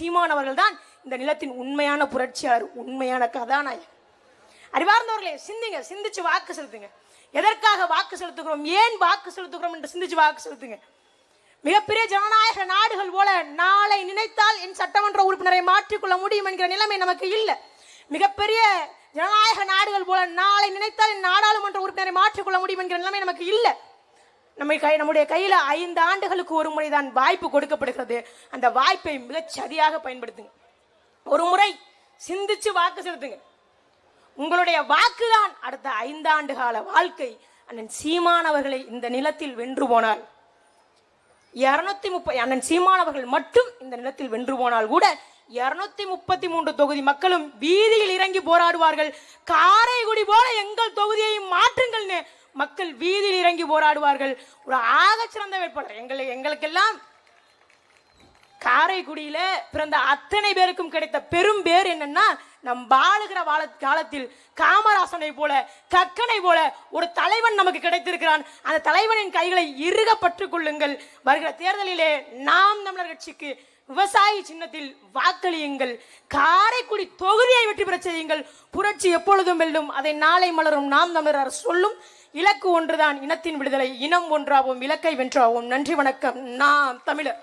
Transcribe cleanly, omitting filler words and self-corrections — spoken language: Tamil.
சீமான் அவர்கள் தான் இந்த நிலத்தின் உண்மையான புரட்சியாளர், உண்மையான கதாநாயகர். அறிவார்ந்தவர்களே, சிந்திங்க, சிந்திச்சு வாக்கு செலுத்துங்க. எதற்காக வாக்கு செலுத்துகிறோம், ஏன் வாக்கு செலுத்துகிறோம் என்று சிந்திச்சு வாக்கு செலுத்துங்க. மிகப்பெரிய ஜனநாயக நாடுகள் போல நாளை நினைத்தால் என் சட்டமன்ற உறுப்பினரை மாற்றிக்கொள்ள முடியும் என்கிற நிலைமை நமக்கு இல்லை. மிகப்பெரிய ஜனநாயக நாடுகள் போல நாளை நினைத்தால் என் நாடாளுமன்ற உறுப்பினரை மாற்றிக்கொள்ள முடியும் என்கிற நிலைமை நமக்கு இல்லை. நம்முடைய கையில் 5 ஆண்டுகளுக்கு ஒரு முறைதான் வாய்ப்பு கொடுக்கப்படுகிறது. அந்த வாய்ப்பை மிகச் சரியாக பயன்படுத்துங்க. ஒரு முறை சிந்திச்சு வாக்கு செலுத்துங்க. உங்களுடைய வாக்குதான் அடுத்த 5 ஆண்டு கால வாழ்க்கை. அண்ணன் சீமான் அவர்களை இந்த நிலத்தில் வென்று போனால் 230 அண்ணன் சீமான் அவர்கள் மட்டும் இந்த நிலத்தில் வென்று போனால் கூட 233 தொகுதி மக்களும் வீதியில் இறங்கி போராடுவார்கள். காரைக்குடி போல எங்கள் தொகுதியை மாற்றுங்கள் மக்கள் வீதியில் இறங்கி போராடுவார்கள். ஒரு ஆகச்சிறந்த வேட்பாளர் எங்களுக்கெல்லாம் காரைக்குடியில பிறந்த அத்தனை பேருக்கும் கிடைத்த பெரும் பேர் என்னன்னா, நம் வாழுகிற காலத்தில் காமராசனை போல கக்கனை போல ஒரு தலைவன் நமக்கு கிடைத்திருக்கிறான். அந்த தலைவனின் கைகளை இறுக பற்றுக் கொள்ளுங்கள். வருகிற தேர்தலிலே நாம் தமிழர் கட்சிக்கு விவசாயி சின்னத்தில் வாக்களியுங்கள். காரைக்குடி தொகுதியை வெற்றி பெற செய்யுங்கள். புரட்சி எப்பொழுதும் வெல்லும். அதை நாளை மலரும் நாம் தமிழர் சொல்லும். இலக்கு ஒன்றுதான், இனத்தின் விடுதலை. இனம் ஒன்றாவோம், இலக்கை வென்றாவோம். நன்றி, வணக்கம். நாம் தமிழர்.